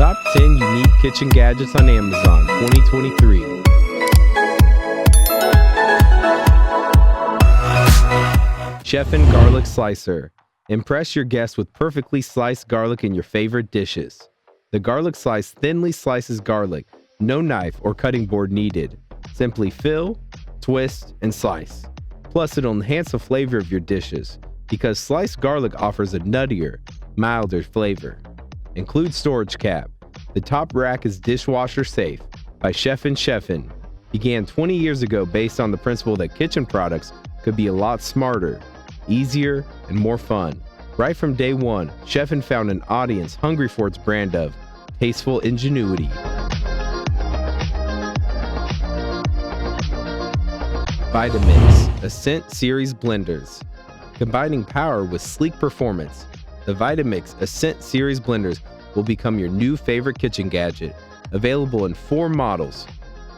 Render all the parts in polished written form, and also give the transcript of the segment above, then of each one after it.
Top 10 Unique Kitchen Gadgets on Amazon 2023. Chefn Garlic Slicer. Impress your guests with perfectly sliced garlic in your favorite dishes. The garlic slice thinly slices garlic, no knife or cutting board needed. Simply fill, twist, and slice. Plus, it'll enhance the flavor of your dishes because sliced garlic offers a nuttier, milder flavor. Include storage cap. The top rack is dishwasher safe by Chefn. Began 20 years ago based on the principle that kitchen products could be a lot smarter, easier, and more fun. Right from day one, Chefn found an audience hungry for its brand of tasteful ingenuity. Vitamix Ascent Series Blenders. Combining power with sleek performance, the Vitamix Ascent Series Blenders will become your new favorite kitchen gadget. Available in 4 models: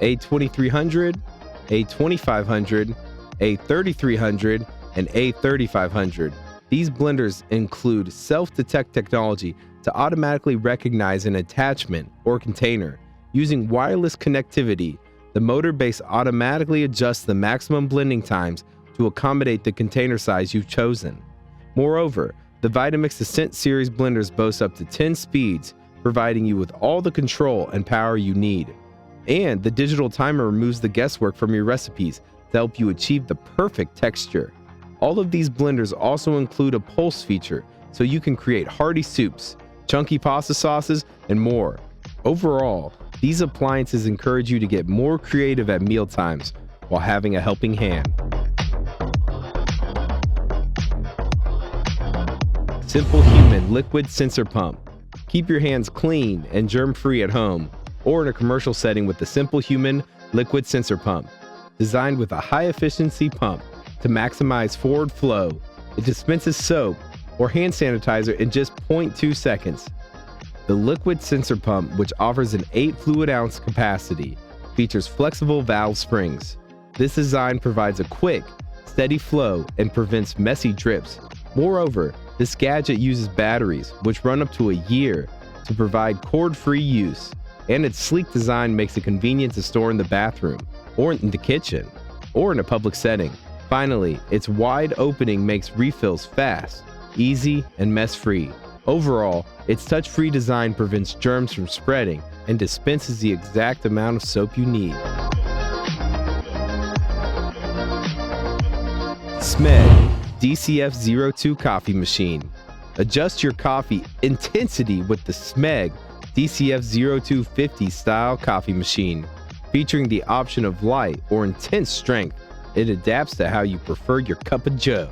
A2300, A2500, A3300, and A3500. These blenders include self-detect technology to automatically recognize an attachment or container. Using wireless connectivity, the motor base automatically adjusts the maximum blending times to accommodate the container size you've chosen. Moreover, the Vitamix Ascent Series blenders boast up to 10 speeds, providing you with all the control and power you need. And the digital timer removes the guesswork from your recipes to help you achieve the perfect texture. All of these blenders also include a pulse feature, so you can create hearty soups, chunky pasta sauces, and more. Overall, these appliances encourage you to get more creative at mealtimes while having a helping hand. Simplehuman Liquid Sensor Pump. Keep your hands clean and germ-free at home or in a commercial setting with the Simplehuman Liquid Sensor Pump. Designed with a high-efficiency pump to maximize forward flow, it dispenses soap or hand sanitizer in just 0.2 seconds. The Liquid Sensor Pump, which offers an 8 fluid ounce capacity, features flexible valve springs. This design provides a quick, steady flow and prevents messy drips. Moreover, this gadget uses batteries, which run up to a year, to provide cord-free use, and its sleek design makes it convenient to store in the bathroom, or in the kitchen, or in a public setting. Finally, its wide opening makes refills fast, easy, and mess-free. Overall, its touch-free design prevents germs from spreading and dispenses the exact amount of soap you need. Smeg DCF02 Coffee Machine. Adjust your coffee intensity with the Smeg DCF02 50 style coffee machine. Featuring the option of light or intense strength, it adapts to how you prefer your cup of joe.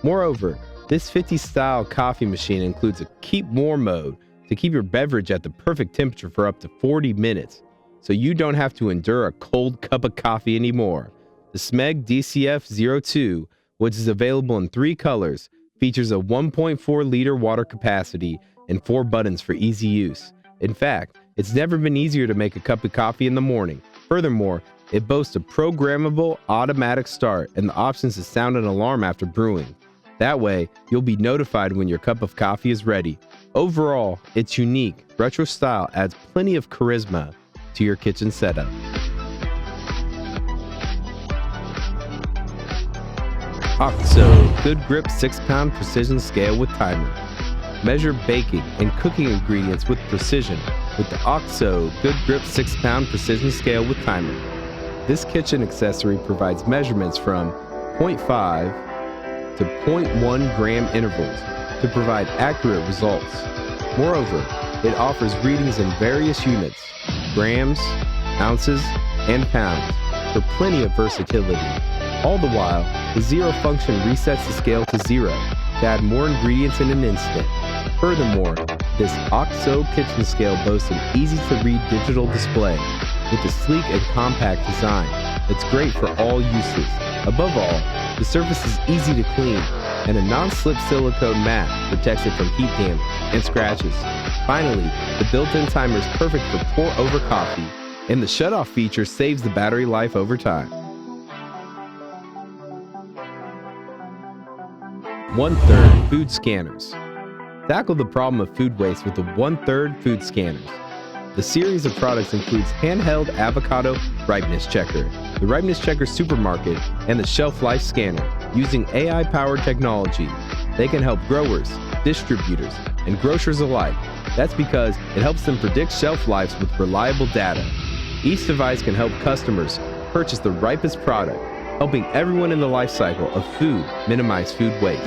Moreover, this 50 style coffee machine includes a keep warm mode to keep your beverage at the perfect temperature for up to 40 minutes, so you don't have to endure a cold cup of coffee anymore. The Smeg DCF02, which is available in 3 colors, features a 1.4 liter water capacity and 4 buttons for easy use. In fact, it's never been easier to make a cup of coffee in the morning. Furthermore, it boasts a programmable automatic start and the options to sound an alarm after brewing. That way, you'll be notified when your cup of coffee is ready. Overall, its unique, retro style adds plenty of charisma to your kitchen setup. OXO Good Grip 6-pound precision scale with timer. Measure baking and cooking ingredients with precision with the OXO Good Grip 6-pound precision scale with timer. This kitchen accessory provides measurements from 0.5 to 0.1 gram intervals to provide accurate results. Moreover, it offers readings in various units, grams, ounces, and pounds, for plenty of versatility. All the while, the zero function resets the scale to 0 to add more ingredients in an instant. Furthermore, this OXO kitchen scale boasts an easy-to-read digital display with a sleek and compact design. It's great for all uses. Above all, the surface is easy to clean, and a non-slip silicone mat protects it from heat damage and scratches. Finally, the built-in timer is perfect for pour-over coffee, and the shut-off feature saves the battery life over time. OneThird Food Scanners. Tackle the problem of food waste with the OneThird food scanners. The series of products includes handheld avocado ripeness checker, the ripeness checker supermarket, and the shelf life scanner. Using AI-powered technology, they can help growers, distributors, and grocers alike. That's because it helps them predict shelf lives with reliable data. Each device can help customers purchase the ripest product, helping everyone in the life cycle of food minimize food waste.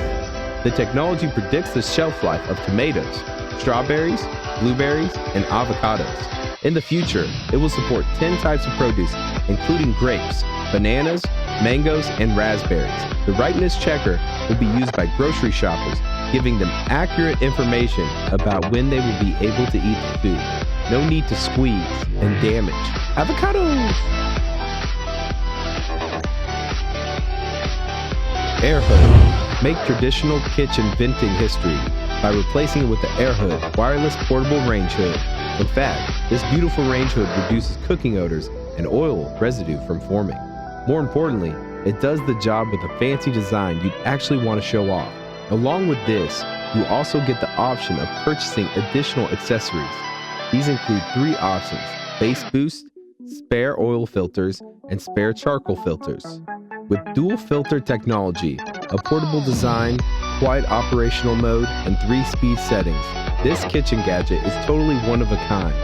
The technology predicts the shelf life of tomatoes, strawberries, blueberries, and avocados. In the future, it will support 10 types of produce, including grapes, bananas, mangoes, and raspberries. The ripeness checker will be used by grocery shoppers, giving them accurate information about when they will be able to eat the food. No need to squeeze and damage avocados. AirHood. Make traditional kitchen venting history by replacing it with the AirHood wireless portable range hood. In fact, this beautiful range hood reduces cooking odors and oil residue from forming. More importantly, it does the job with a fancy design you'd actually want to show off. Along with this, you also get the option of purchasing additional accessories. These include 3 options: base boost, spare oil filters, and spare charcoal filters. With dual filter technology, a portable design, quiet operational mode, and 3-speed settings, this kitchen gadget is totally one of a kind.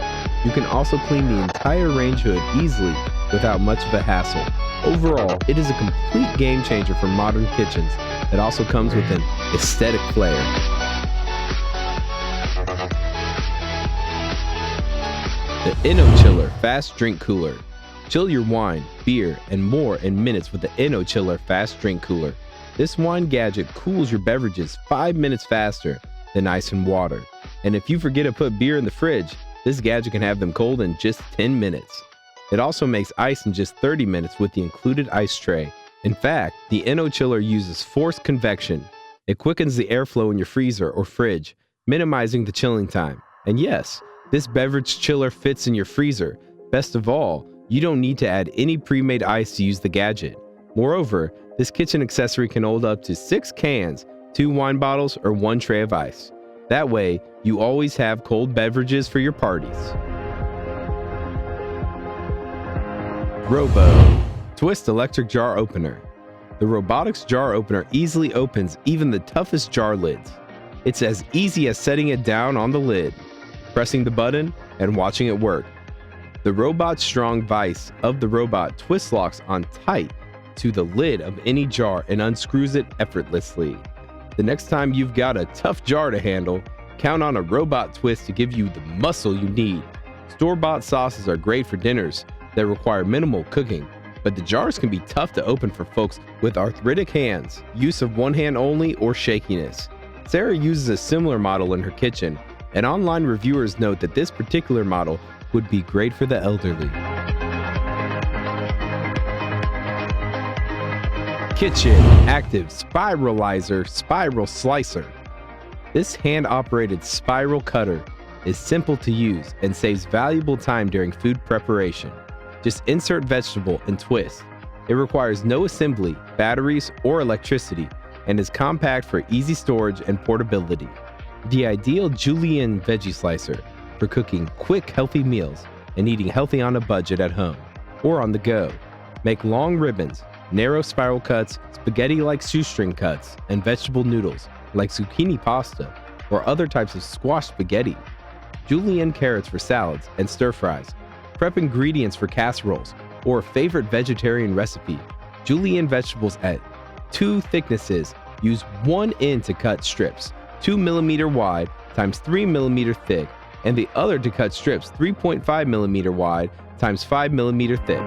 You can also clean the entire range hood easily without much of a hassle. Overall, it is a complete game changer for modern kitchens that also comes with an aesthetic flair. The InnoChiller Fast Drink Cooler. Chill your wine, beer, and more in minutes with the InnoChiller Fast Drink Cooler. This wine gadget cools your beverages 5 minutes faster than ice and water. And if you forget to put beer in the fridge, this gadget can have them cold in just 10 minutes. It also makes ice in just 30 minutes with the included ice tray. In fact, the InnoChiller uses forced convection. It quickens the airflow in your freezer or fridge, minimizing the chilling time. And yes, this beverage chiller fits in your freezer. Best of all, you don't need to add any pre-made ice to use the gadget. Moreover, this kitchen accessory can hold up to 6 cans, 2 wine bottles, or 1 tray of ice. That way, you always have cold beverages for your parties. Robo Twist Electric Jar Opener. The robotics jar opener easily opens even the toughest jar lids. It's as easy as setting it down on the lid, pressing the button, and watching it work. The robot's strong vise of the robot twist locks on tight to the lid of any jar and unscrews it effortlessly. The next time you've got a tough jar to handle, count on a robot twist to give you the muscle you need. Store-bought sauces are great for dinners that require minimal cooking, but the jars can be tough to open for folks with arthritic hands, use of one hand only, or shakiness. Sarah uses a similar model in her kitchen, and online reviewers note that this particular model would be great for the elderly. Kitchen Active Spiralizer Spiral Slicer. This hand-operated spiral cutter is simple to use and saves valuable time during food preparation. Just insert vegetable and twist. It requires no assembly, batteries, or electricity, and is compact for easy storage and portability. The ideal julienne veggie slicer for cooking quick, healthy meals and eating healthy on a budget at home or on the go. Make long ribbons, narrow spiral cuts, spaghetti-like shoestring cuts, and vegetable noodles like zucchini pasta or other types of squash spaghetti. Julienne carrots for salads and stir-fries. Prep ingredients for casseroles or a favorite vegetarian recipe. Julienne vegetables at 2 thicknesses. Use 1 end to cut strips, 2 mm wide times 3 mm thick, and the other to cut strips 3.5 mm wide times 5 mm thick.